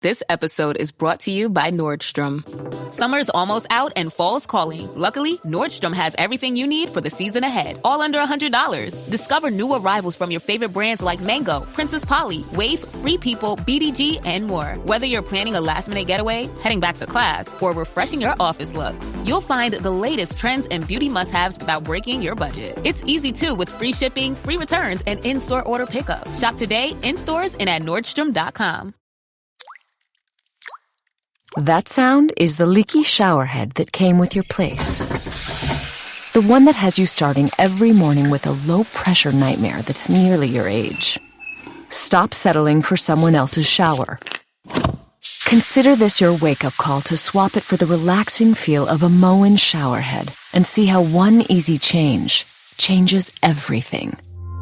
This episode is brought to you by Nordstrom. Summer's almost out and fall's calling. Luckily, Nordstrom has everything you need for the season ahead, all under $100. Discover new arrivals from your favorite brands like Mango, Princess Polly, Wave, Free People, BDG, and more. Whether you're planning a last-minute getaway, heading back to class, or refreshing your office looks, you'll find the latest trends and beauty must-haves without breaking your budget. It's easy, too, with free shipping, free returns, and in-store order pickup. Shop today, in stores, and at Nordstrom.com. That sound is the leaky shower head that came with your place. The one that has you starting every morning with a low-pressure nightmare that's nearly your age. Stop settling for someone else's shower. Consider this your wake-up call to swap it for the relaxing feel of a Moen shower head and see how one easy change changes everything.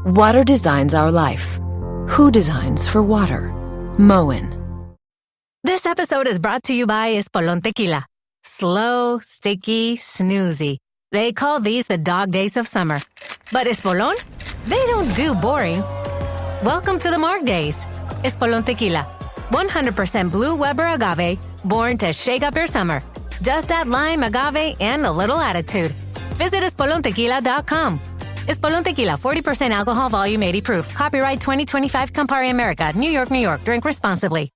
Water designs our life. Who designs for water? Moen. This episode is brought to you by Espolón Tequila. Slow, sticky, snoozy. They call these the dog days of summer. But Espolón? They don't do boring. Welcome to the Marg Days. Espolón Tequila. 100% blue Weber agave, born to shake up your summer. Just add lime, agave, and a little attitude. Visit EspolónTequila.com. Espolón Tequila, 40% alcohol, volume 80 proof. Copyright 2025 Campari America, New York, New York. Drink responsibly.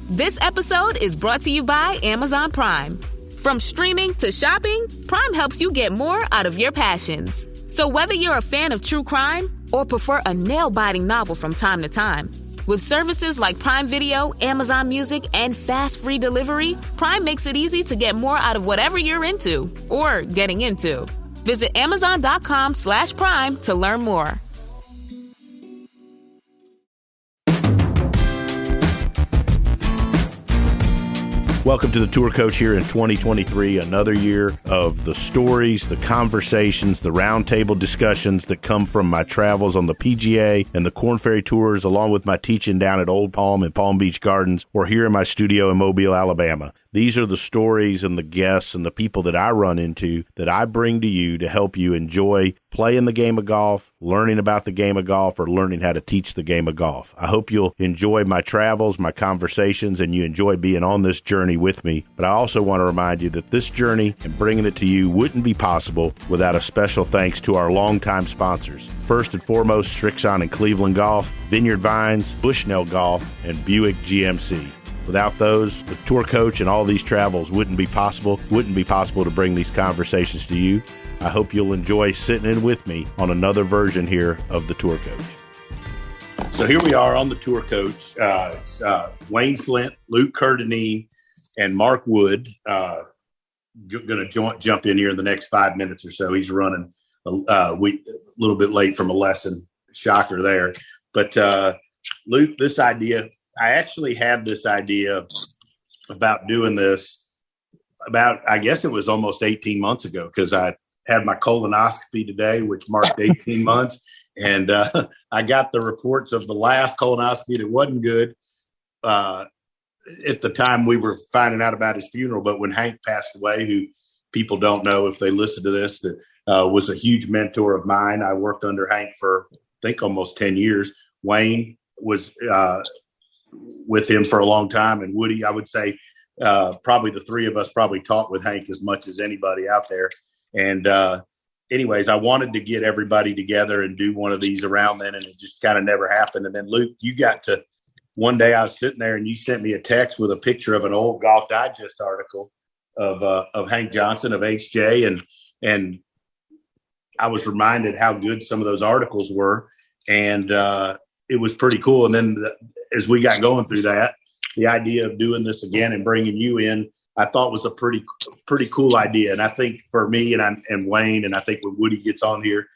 This episode is brought to you by Amazon Prime. From streaming to shopping, Prime helps you get more out of your passions. So whether you're a fan of true crime or prefer a nail-biting novel from time to time, with services like Prime Video, Amazon Music, and fast free delivery, Prime makes it easy to get more out of whatever you're into or getting into. Visit Amazon.com/Prime to learn more. Welcome to the Tour Coach here in 2023, another year of the stories, the conversations, the roundtable discussions that come from my travels on the PGA and the Korn Ferry Tours, along with my teaching down at Old Palm and Palm Beach Gardens, or here in my studio in Mobile, Alabama. These are the stories and the guests and the people that I run into that I bring to you to help you enjoy playing the game of golf, learning about the game of golf, or learning how to teach the game of golf. I hope you'll enjoy my travels, my conversations, and you enjoy being on this journey with me. But I also want to remind you that this journey and bringing it to you wouldn't be possible without a special thanks to our longtime sponsors. First and foremost, Strixon and Cleveland Golf, Vineyard Vines, Bushnell Golf, and Buick GMC. Without those, the Tour Coach and all these travels wouldn't be possible to bring these conversations to you. I hope you'll enjoy sitting in with me on another version here of the Tour Coach. So here we are on the Tour Coach. It's Wayne Flint, Luke Kerr Dineen, and Mark Wood going to jump in here in the next 5 minutes or so. He's running a little bit late from a lesson. Shocker there. But Luke, this idea, I actually had this idea about doing this about, I guess it was almost 18 months ago, because I had my colonoscopy today, which marked 18 months. And I got the reports of the last colonoscopy that wasn't good at the time we were finding out about his funeral. But when Hank passed away, who people don't know if they listen to this, that was a huge mentor of mine. I worked under Hank for, I think, almost 10 years. Wayne was with him for a long time. And Woody, I would say probably the three of us probably taught with Hank as much as anybody out there. And anyways, I wanted to get everybody together and do one of these around then, and it just kind of never happened. And then Luke, you got to, one day I was sitting there and you sent me a text with a picture of an old Golf Digest article of Hank Johnson of HJ. And I was reminded how good some of those articles were. And it was pretty cool. And then as we got going through that, the idea of doing this again and bringing you in, I thought was a pretty cool idea. And I think for me and Wayne, and I think when Woody gets on here,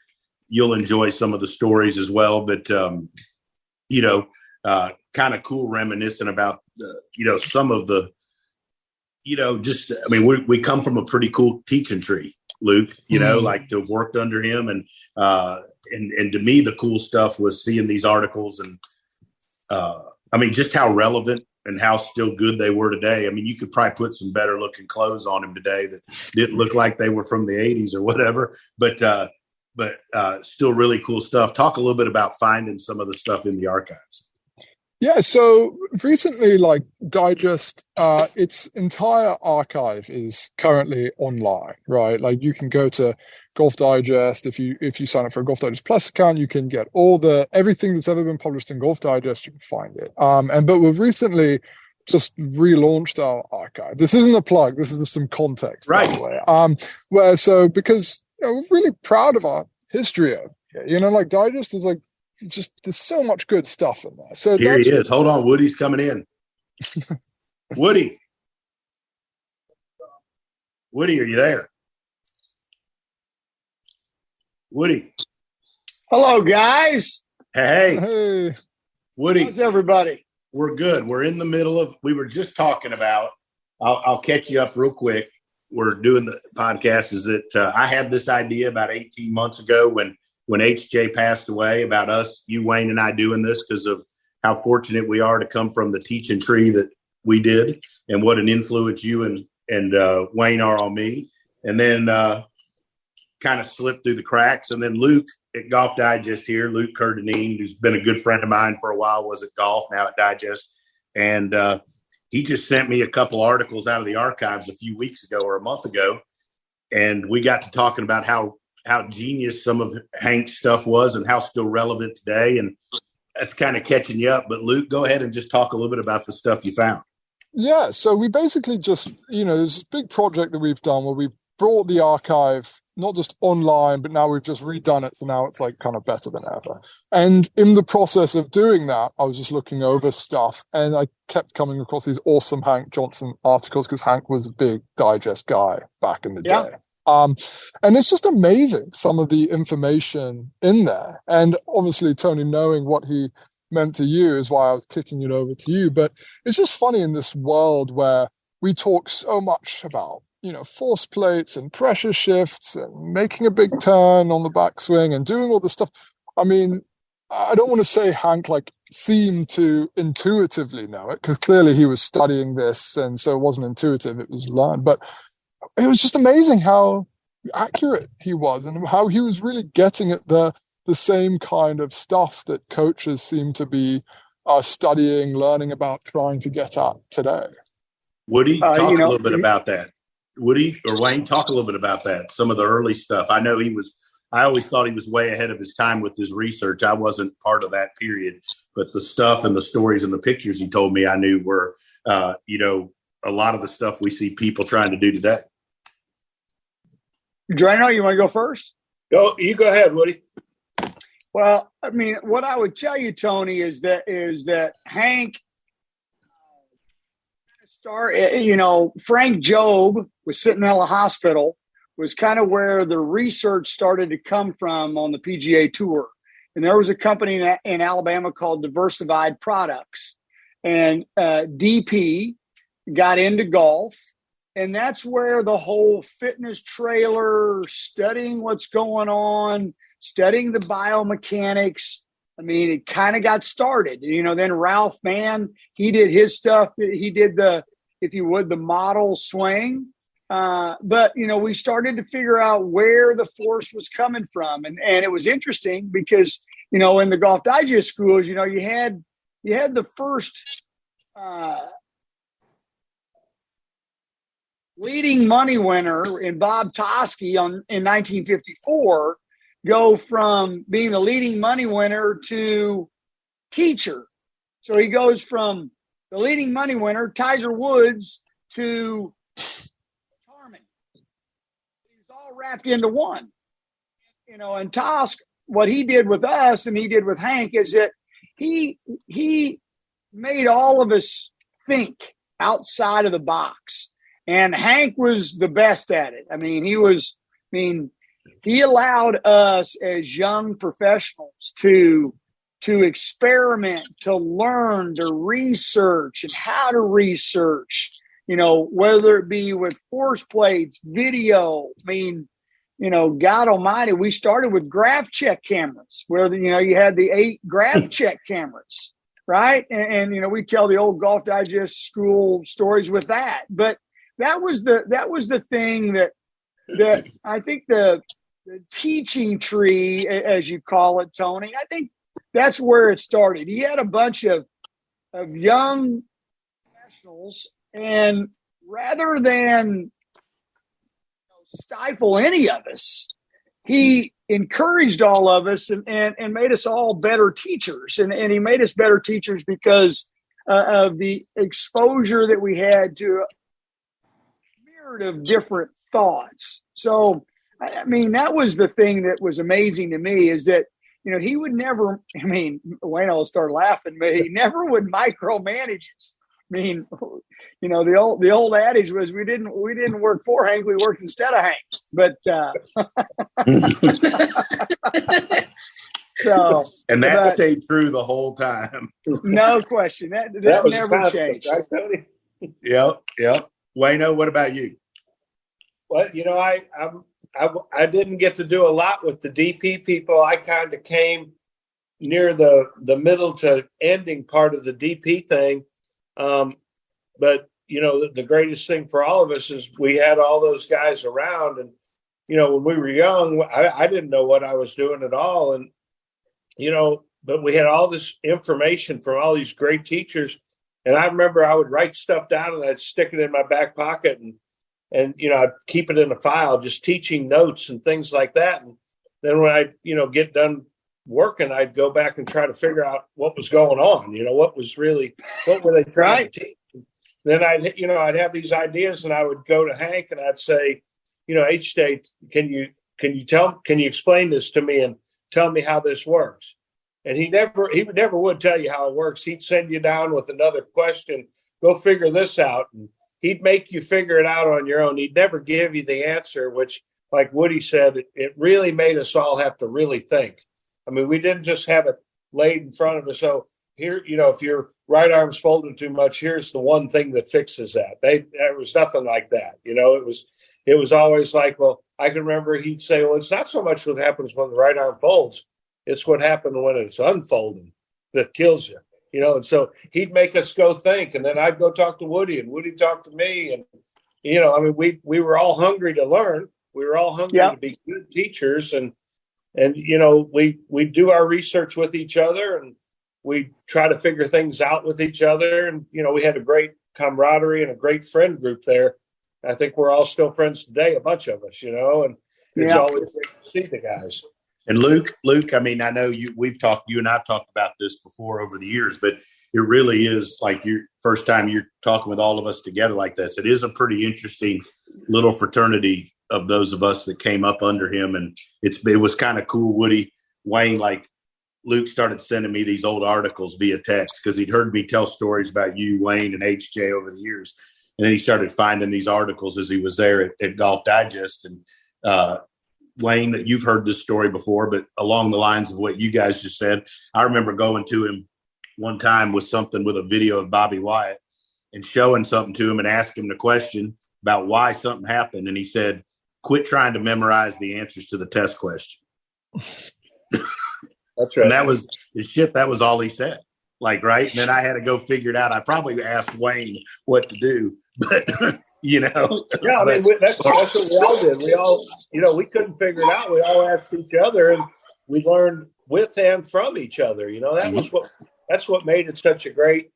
you'll enjoy some of the stories as well. But, kind of cool reminiscent about, some of the, we come from a pretty cool teaching tree, Luke, like to have worked under him. And to me, the cool stuff was seeing these articles and, just how relevant and how still good they were today. I mean, you could probably put some better looking clothes on him today that didn't look like they were from the 80s or whatever, but still really cool stuff. Talk a little bit about finding some of the stuff in the archives. Yeah, so recently, like Digest, its entire archive is currently online, right? Like you can go to Golf Digest. If you sign up for a Golf Digest Plus account, you can get everything that's ever been published in Golf Digest. You can find it. But we've recently just relaunched our archive. This isn't a plug. This is just some context, by the way. Because we're really proud of our history of it. Like Digest is like just there's so much good stuff in there. So Here he is. Hold on, Woody's coming in. Woody, are you there? Woody. Hello, guys. Hey. Woody. How's everybody? We're good. We're in the middle of. We were just talking about. I'll catch you up real quick. We're doing the podcast. Is that I had this idea about 18 months ago when HJ passed away, about us, you, Wayne, and I doing this because of how fortunate we are to come from the teaching tree that we did and what an influence you and Wayne are on me. And then kind of slipped through the cracks. And then Luke at Golf Digest here, Luke Kerr Dineen, who's been a good friend of mine for a while, was at Golf, now at Digest. And he just sent me a couple articles out of the archives a few weeks ago or a month ago. And we got to talking about how genius some of Hank's stuff was and how still relevant today. And that's kind of catching you up. But Luke, go ahead and just talk a little bit about the stuff you found. Yeah. So we basically just, there's this big project that we've done where we brought the archive, not just online, but now we've just redone it. So now it's like kind of better than ever. And in the process of doing that, I was just looking over stuff and I kept coming across these awesome Hank Johnson articles because Hank was a big Digest guy back in the day. And it's just amazing, some of the information in there. And obviously, Tony, knowing what he meant to you is why I was kicking it over to you. But it's just funny in this world where we talk so much about, force plates and pressure shifts and making a big turn on the backswing and doing all this stuff. I mean, I don't want to say Hank seemed to intuitively know it because clearly he was studying this. And so it wasn't intuitive, it was learned. But it was just amazing how accurate he was and how he was really getting at the same kind of stuff that coaches seem to be studying, learning about, trying to get at today. Woody, talk a little bit about that. Woody or Wayne, talk a little bit about that. Some of the early stuff. I know I always thought he was way ahead of his time with his research. I wasn't part of that period, but the stuff and the stories and the pictures he told me I knew were, a lot of the stuff we see people trying to do today. Drano, you want to go first? You go ahead, Woody. Well, I mean, what I would tell you, Tony, is that Hank Frank Jobe was sitting in a hospital, was kind of where the research started to come from on the PGA Tour. And there was a company in Alabama called Diversified Products. And DP got into golf. And that's where the whole fitness trailer, studying what's going on, studying the biomechanics. I mean, it kind of got started. Then Ralph Mann, he did his stuff. He did the model swing. But we started to figure out where the force was coming from. And it was interesting because, in the Golf Digest schools, you had the first leading money winner in Bob Toski in 1954 go from being the leading money winner to teacher. So he goes from the leading money winner, Tiger Woods, to Harmon. He's all wrapped into one. And Tosk, what he did with us and he did with Hank is that he made all of us think outside of the box. And Hank was the best at it. He allowed us as young professionals to experiment, to learn, to research and how to research, whether it be with force plates, video. God almighty, we started with graph check cameras where, you had the 8 graph check cameras, right? And we tell the old Golf Digest school stories with that. But that was the thing that I think the teaching tree, as you call it, Tony, I think that's where it started. He had a bunch of of young professionals, and rather than stifle any of us, he encouraged all of us and made us all better teachers. And he made us better teachers because of the exposure that we had to a myriad of different thoughts. So, I mean, that was the thing that was amazing to me, is that, he would never, Wayne will start laughing, but he never would micromanage us. I mean, the old adage was we didn't work for Hank, we worked instead of Hank. But and that stayed true the whole time. No question. That never changed. Right, Tony? Yep. Wayno, what about you? Well, I didn't get to do a lot with the DP people. I kind of came near the middle to ending part of the DP thing. But, the greatest thing for all of us is we had all those guys around. And, when we were young, I didn't know what I was doing at all. And, but we had all this information from all these great teachers. And I remember I would write stuff down and I'd stick it in my back pocket and I'd keep it in a file, just teaching notes and things like that. And then when I, get done working, I'd go back and try to figure out what was going on, what were they trying to teach? Then I'd have these ideas and I would go to Hank and I'd say, H-State, can you explain this to me and tell me how this works? And he never would tell you how it works. He'd send you down with another question, go figure this out. And he'd make you figure it out on your own. He'd never give you the answer, which, like Woody said, it really made us all have to really think. I mean, we didn't just have it laid in front of us. So here, if your right arm's folded too much, here's the one thing that fixes that. There was nothing like that. It was always like, well, I can remember he'd say, well, it's not so much what happens when the right arm folds. It's what happened when it's unfolding that kills you, and so he'd make us go think. And then I'd go talk to Woody and Woody talked to me. And, we were all hungry to learn. We were all hungry to be good teachers. And we do our research with each other and we try to figure things out with each other. And, we had a great camaraderie and a great friend group there. I think we're all still friends today, a bunch of us, and it's always great to see the guys. And Luke, I mean, I know you and I've talked about this before over the years, but it really is like your first time you're talking with all of us together like this. It is a pretty interesting little fraternity of those of us that came up under him. And it was kind of cool. Woody, Wayne, like Luke started sending me these old articles via text because he'd heard me tell stories about you, Wayne, and HJ over the years. And then he started finding these articles as he was there at Golf Digest. And Wayne, you've heard this story before, but along the lines of what you guys just said, I remember going to him one time with a video of Bobby Wyatt and showing something to him and asking him the question about why something happened. And he said, quit trying to memorize the answers to the test question. That's right. And that was all he said. Like, right. And then I had to go figure it out. I probably asked Wayne what to do, but Yeah, I mean, that's what we all did. We all, we couldn't figure it out. We all asked each other and we learned with and from each other. That's what made it such a great,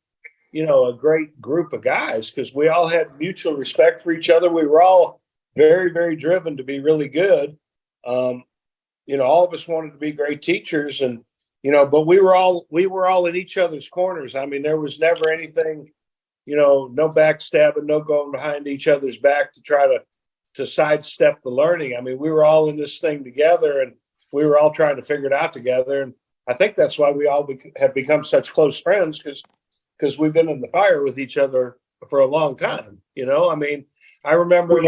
a great group of guys, because we all had mutual respect for each other. We were all very, very driven to be really good. All of us wanted to be great teachers and, but we were all in each other's corners. I mean, there was never anything, no backstabbing, no going behind each other's back to try to sidestep the learning. I mean, we were all in this thing together and we were all trying to figure it out together. And I think that's why we all have become such close friends, because we've been in the fire with each other for a long time. I mean, I remember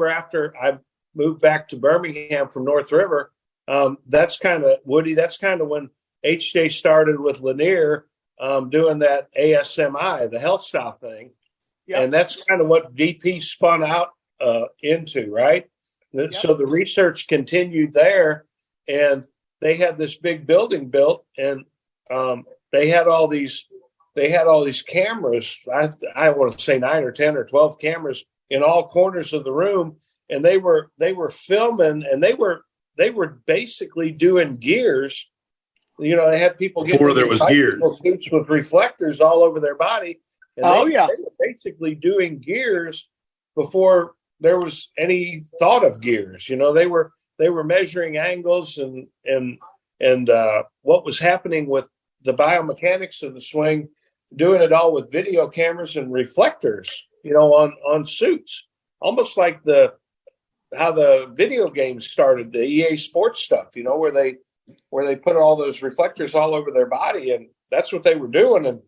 after I moved back to Birmingham from North River, that's kind of when HJ started with Lanier doing that ASMI, the health style thing. Yep. And that's kind of what DP spun out into, right? Yep. So the research continued there, and they had this big building built, and they had all these cameras. I want to say 9 or 10 or 12 cameras in all corners of the room, and they were filming, and they were basically doing gears They had people before there was gears, suits with reflectors all over their body. And they were basically doing gears before there was any thought of gears. They were measuring angles and what was happening with the biomechanics of the swing, doing it all with video cameras and reflectors, on suits, almost like how the video games started, the EA Sports stuff, where they put all those reflectors all over their body, and that's what they were doing. And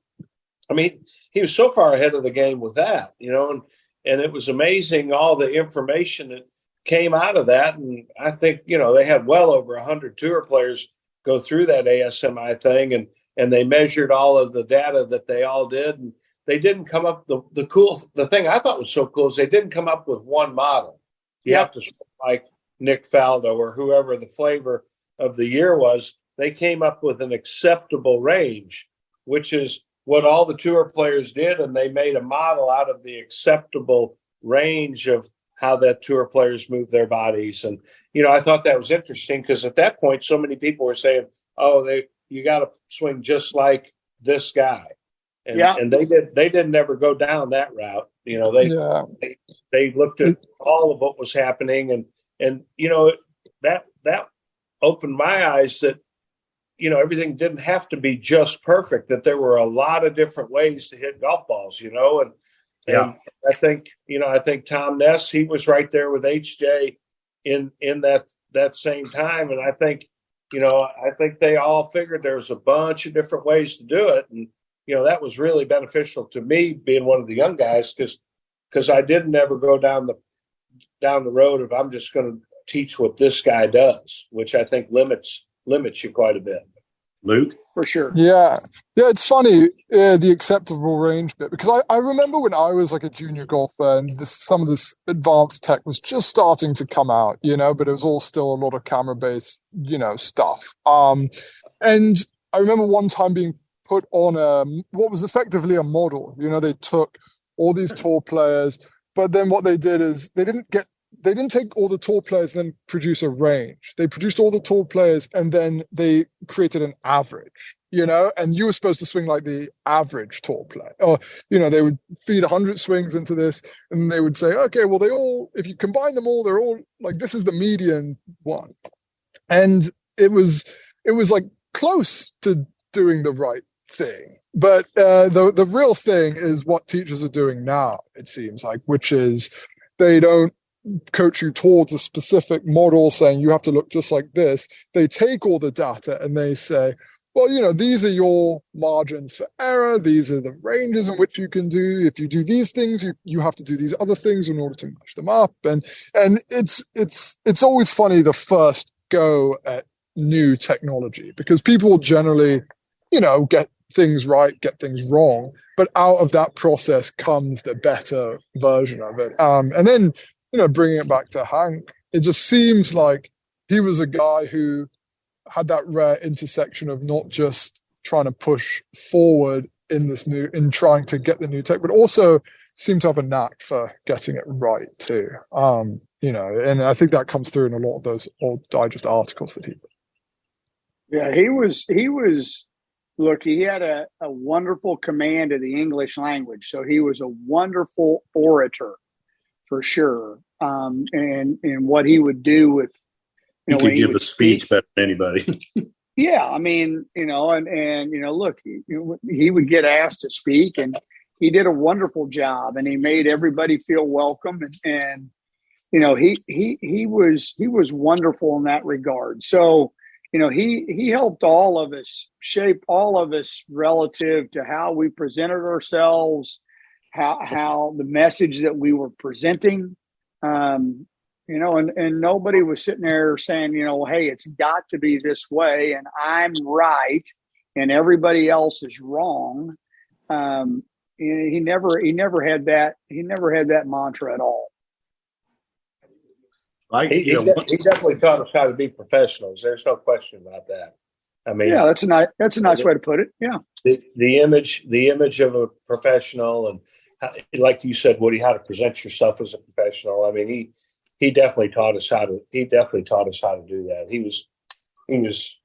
I mean, he was so far ahead of the game with that, and it was amazing all the information that came out of that. And I think, they had well over 100 tour players go through that ASMI thing, and they measured all of the data that they all did. And they didn't come up, the thing I thought was so cool is they didn't come up with one model. You have to, like Nick Faldo or whoever the flavor of the year was, they came up with an acceptable range, which is what all the tour players did, and they made a model out of the acceptable range of how that tour players move their bodies. And, I thought that was interesting because at that point, so many people were saying, you got to swing just like this guy. And they didn't ever go down that route. They looked at all of what was happening and that opened my eyes that, everything didn't have to be just perfect, that there were a lot of different ways to hit golf balls, and I think Tom Ness, he was right there with HJ in that same time. And I think they all figured there was a bunch of different ways to do it. And, that was really beneficial to me being one of the young guys because I didn't ever go down the road of I'm just going to teach what this guy does, which I think limits you quite a bit. Luke? For sure. Yeah, it's funny, the acceptable range bit, because I remember when I was like a junior golfer and some of this advanced tech was just starting to come out, but it was all still a lot of camera-based, stuff. And I remember one time being put on what was effectively a model. They took all these tour players, but then what they did is they didn't take all the tour players and then produce a range. They produced all the tour players and then they created an average, and you were supposed to swing like the average tour player. Or, they would feed 100 swings into this and they would say, okay, well, if you combine them all, they're all like, this is the median one. And it was like close to doing the right thing. But the real thing is what teachers are doing now, it seems like, which is they don't coach you towards a specific model saying you have to look just like this. They take all the data and they say, well, these are your margins for error. These are the ranges in which you can do. If you do these things, you have to do these other things in order to match them up. And it's always funny the first go at new technology because people generally, get things right, get things wrong. But out of that process comes the better version of it. And then, bringing it back to Hank, it just seems like he was a guy who had that rare intersection of not just trying to push forward in trying to get the new tech, but also seemed to have a knack for getting it right too. And I think that comes through in a lot of those old digest articles that he did. Yeah, he was. Look, he had a wonderful command of the English language, so he was a wonderful orator. For sure. And what he would do with, he could give a speech better than anybody. Yeah. I mean, look, he would get asked to speak and he did a wonderful job and he made everybody feel welcome. And he was wonderful in that regard. So, he helped all of us shape all of us relative to how we presented ourselves, how the message that we were presenting, and nobody was sitting there saying, hey, it's got to be this way and I'm right and everybody else is wrong. He never had that mantra at all. He definitely taught us how to be professionals. There's no question about that. I mean, yeah, that's a nice way to put it. Yeah, the image of a professional, and like you said, Woody, how to present yourself as a professional. I mean, he definitely taught us how to. He definitely taught us how to do that. He was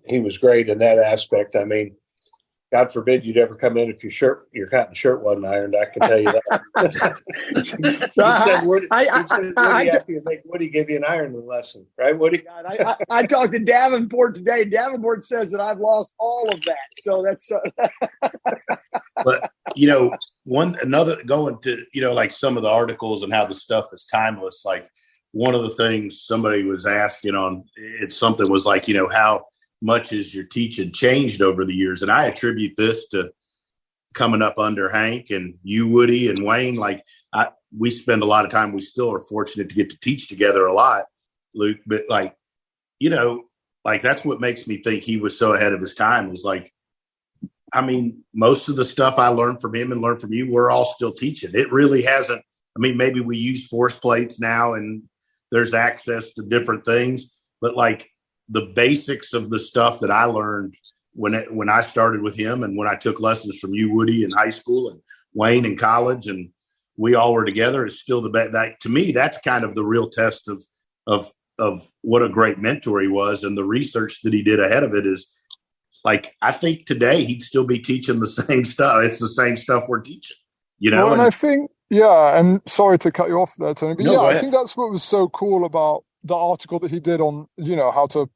he was great in that aspect. I mean, God forbid you'd ever come in if your cotton shirt wasn't ironed. I can tell you that. So Woody, after you make Woody give you an ironing lesson, right, Woody? I talked to Davenport today. Davenport says that I've lost all of that. So that's. But going to like some of the articles and how the stuff is timeless. Like one of the things somebody was asking on something was like how much has your teaching changed over the years? And I attribute this to coming up under Hank and you, Woody, and Wayne. Like we spend a lot of time. We still are fortunate to get to teach together a lot, Luke. But like that's what makes me think he was so ahead of his time. Was like, I mean, most of the stuff I learned from him and learned from you, we're all still teaching. It really hasn't. I mean, maybe we use force plates now and there's access to different things, but like the basics of the stuff that I learned when I started with him and when I took lessons from you, Woody, in high school and Wayne in college, and we all were together, is still the best. That to me, that's kind of the real test of what a great mentor he was, and the research that he did ahead of it is. Like, I think today he'd still be teaching the same stuff. It's the same stuff we're teaching, Well, and I think, and sorry to cut you off there, Tony, but I think that's what was so cool about the article that he did on, how to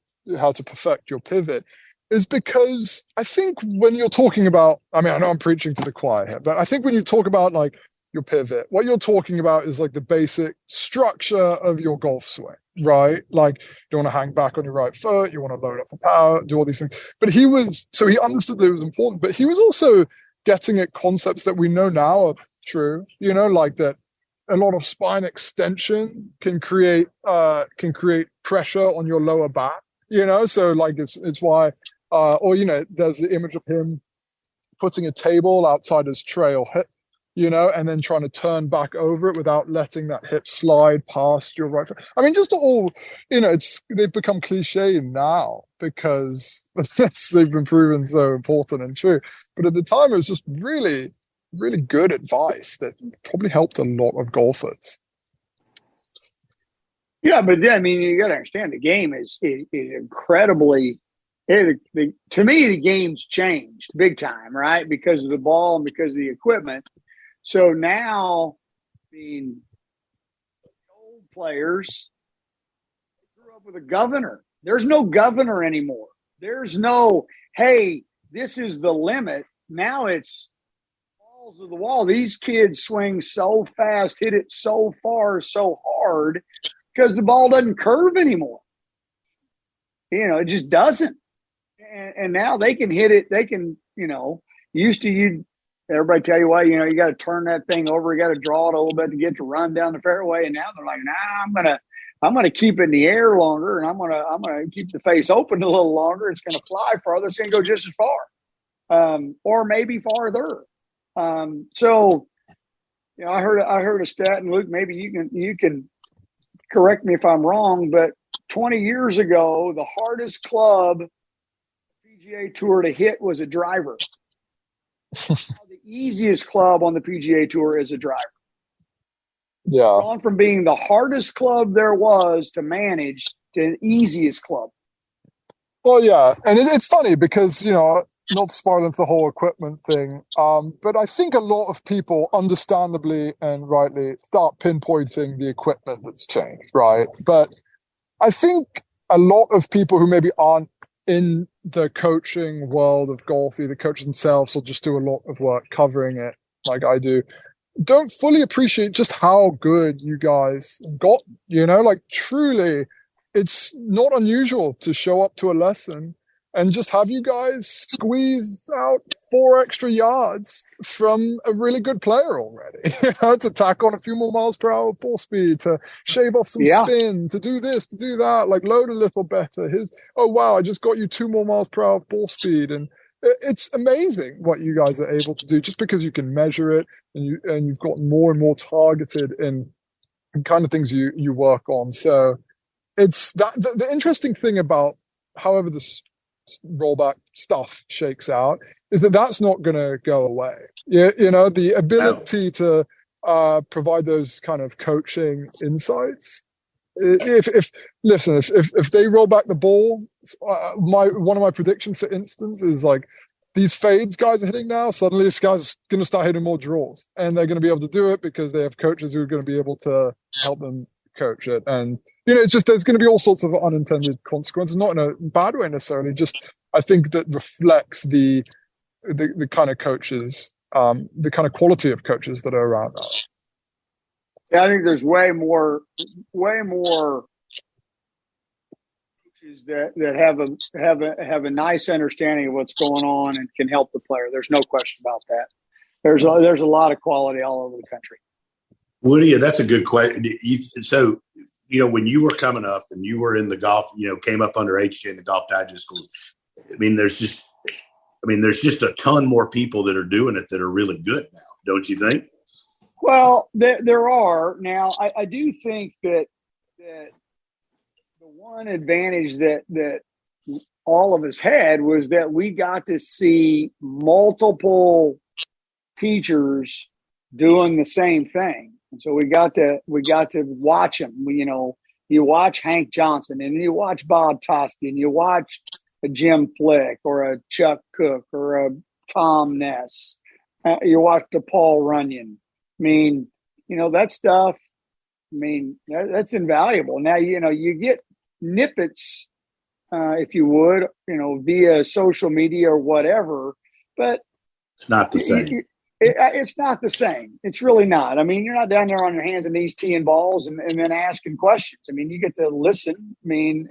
perfect your pivot, is because I think when you're talking about, I mean, I know I'm preaching to the choir here, but I think when you talk about like your pivot, what you're talking about is like the basic structure of your golf swing. Right, like you want to hang back on your right foot, you want to load up for power, do all these things. But he understood that it was important, but he was also getting at concepts that we know now are true. Like that a lot of spine extension can create pressure on your lower back. So like it's why, there's the image of him putting a table outside his trail hip. And then trying to turn back over it without letting that hip slide past your right foot. I mean, just all, they've become cliche now because they've been proven so important and true. But at the time, it was just really, really good advice that probably helped a lot of golfers. Yeah, but I mean, you got to understand the game is incredibly. To me, the game's changed big time, right? Because of the ball and because of the equipment. So now, I mean, old players grew up with a governor. There's no governor anymore. There's no, hey, this is the limit. Now it's balls of the wall. These kids swing so fast, hit it so far, so hard, because the ball doesn't curve anymore. It just doesn't. And now they can hit it. They can, used to everybody tell you, well, you got to turn that thing over. You got to draw it a little bit to get to run down the fairway. And now they're like, I'm gonna keep it in the air longer, and I'm gonna keep the face open a little longer. It's gonna fly farther. It's gonna go just as far, or maybe farther. So, I heard a stat, and Luke, maybe you can correct me if I'm wrong, but 20 years ago, the hardest club PGA Tour to hit was a driver. The easiest club on the PGA Tour is a driver. Yeah. It's gone from being the hardest club there was to manage to the easiest club. Well, yeah. And it's funny because, not spoiling the whole equipment thing, but I think a lot of people understandably and rightly start pinpointing the equipment that's changed, right? But I think a lot of people who maybe aren't in the coaching world of golf, either coach themselves or just do a lot of work covering it like I do, don't fully appreciate just how good you guys got, like truly it's not unusual to show up to a lesson and just have you guys squeeze out 4 extra yards from a really good player already, to tack on a few more miles per hour ball speed, to shave off some spin, to do this, to do that, like load a little better. Oh, wow, I just got you 2 more miles per hour ball speed. And it's amazing what you guys are able to do just because you can measure it and you've got more and more targeted in kind of things you work on. So it's that the interesting thing about however this rollback stuff shakes out is that's not going to go away. The ability to provide those kind of coaching insights if they roll back the ball, one of my predictions, for instance, is like these fades guys are hitting now. Suddenly, this guy's going to start hitting more draws, and they're going to be able to do it because they have coaches who are going to be able to help them coach it. And it's just there's going to be all sorts of unintended consequences, not in a bad way necessarily. Just I think that reflects the kind of coaches, the kind of quality of coaches that are around now. Yeah, I think there's way more coaches that have a nice understanding of what's going on and can help the player. There's no question about that. There's a lot of quality all over the country. Woody, that's a good question. So, when you were coming up and you were in the golf, came up under HJ in the Golf Digest schools, there's just a ton more people that are doing it that are really good now, don't you think? Well, there are. Now, I do think that the one advantage that all of us had was that we got to see multiple teachers doing the same thing. And so we got to watch them. You watch Hank Johnson and you watch Bob Toski and you watch a Jim Flick or a Chuck Cook or a Tom Ness. You watch the Paul Runyon. That stuff, that's invaluable. Now, you get snippets, if you would, via social media or whatever, but it's not the same. It's not the same. It's really not. You're not down there on your hands and knees teeing balls and then asking questions. You get to listen, and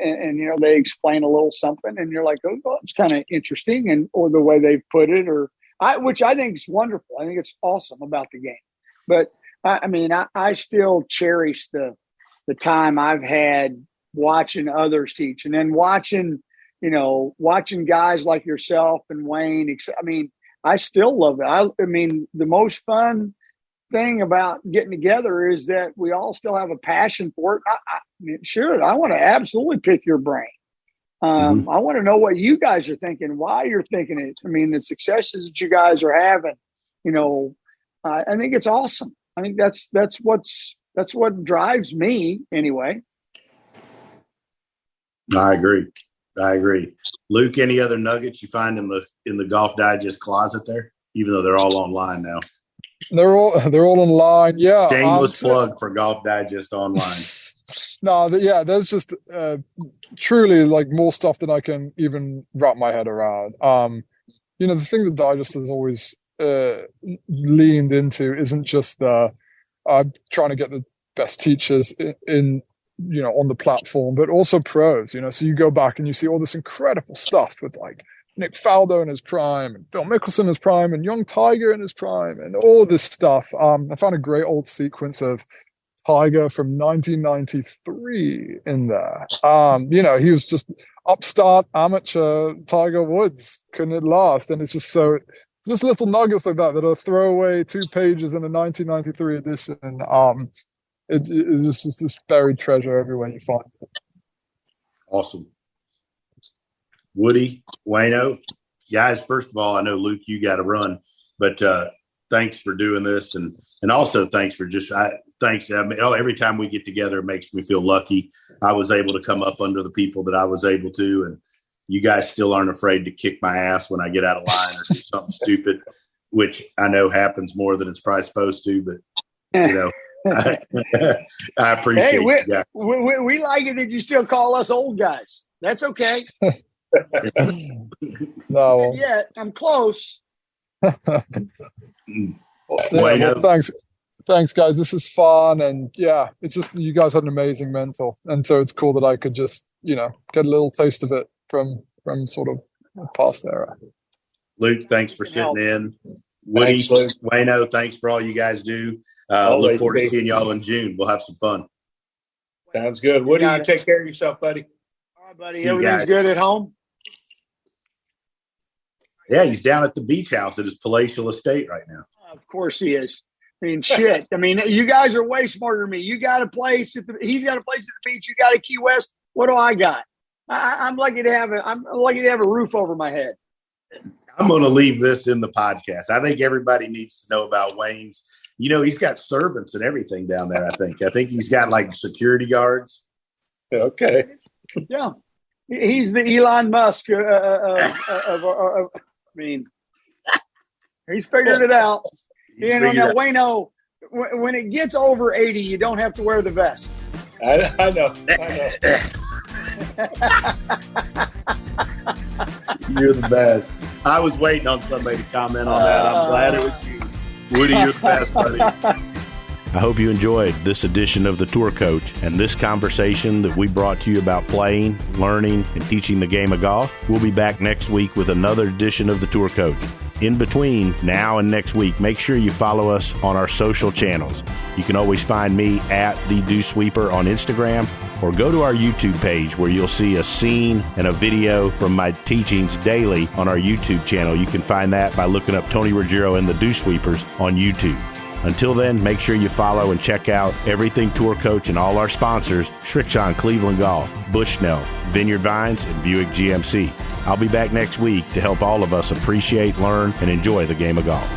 they explain a little something and you're like, oh, well, it's kind of interesting or the way they put it which I think is wonderful. I think it's awesome about the game. But I still cherish the time I've had watching others teach and then watching guys like yourself and Wayne. I still love it. The most fun thing about getting together is that we all still have a passion for it. Sure, I want to absolutely pick your brain. I want to know what you guys are thinking, why you're thinking it. The successes that you guys are having, I think it's awesome. I think that's what drives me anyway. I agree. Luke, any other nuggets you find in the Golf Digest closet there? Even though they're all online now. They're all online. Yeah. Shameless plug for Golf Digest online. No, there's just truly like more stuff than I can even wrap my head around. The thing that Digest has always leaned into isn't just the trying to get the best teachers in on the platform, but also pros. So you go back and you see all this incredible stuff with like Nick Faldo in his prime and Bill Mickelson in his prime and young Tiger in his prime and all this stuff. I found a great old sequence of Tiger from 1993 in there. He was just upstart amateur Tiger Woods. Couldn't it last? And it's just just little nuggets like that are throwaway 2 pages in a 1993 edition. It's just this buried treasure everywhere you find it. Awesome. Woody, Wayno, guys, first of all, I know, Luke, you got to run, but thanks for doing this. And also thanks for thanks. Every time we get together, it makes me feel lucky. I was able to come up under the people that I was able to, and you guys still aren't afraid to kick my ass when I get out of line or do something stupid, which I know happens more than it's probably supposed to, but I appreciate you guys. We like it that you still call us old guys. That's okay. No. Yeah, I'm close. Thanks, guys. This is fun, and it's just you guys had an amazing mentor, and so it's cool that I could just get a little taste of it from sort of past era. Luke, thanks for sitting in. Woody, Wayno, thanks for all you guys do. Look forward to seeing y'all in June. We'll have some fun. Sounds good. Woody, you take care of yourself, buddy. All right, buddy. Everything's good at home? Yeah, he's down at the beach house at his palatial estate right now. Of course he is. Shit. You guys are way smarter than me. You got a place he's got a place at the beach. You got a Key West. What do I got? I'm lucky to have a roof over my head. I'm going to leave this in the podcast. I think everybody needs to know about Wayne's. He's got servants and everything down there. I think he's got like security guards. Okay. Yeah. He's the Elon Musk I mean, he's figured it out. Now, Wayno, when it gets over 80, you don't have to wear the vest. I know. You're the best. I was waiting on somebody to comment on that. I'm glad it was you. Woody, you're the best, buddy. I hope you enjoyed this edition of The Tour Coach and this conversation that we brought to you about playing, learning, and teaching the game of golf. We'll be back next week with another edition of The Tour Coach. In between now and next week, make sure you follow us on our social channels. You can always find me at The Dew Sweeper on Instagram, or go to our YouTube page where you'll see a scene and a video from my teachings daily on our YouTube channel. You can find that by looking up Tony Ruggiero and the Dew Sweepers on YouTube. Until then, make sure you follow and check out Everything Tour Coach and all our sponsors, Srixon Cleveland Golf, Bushnell, Vineyard Vines, and Buick GMC. I'll be back next week to help all of us appreciate, learn, and enjoy the game of golf.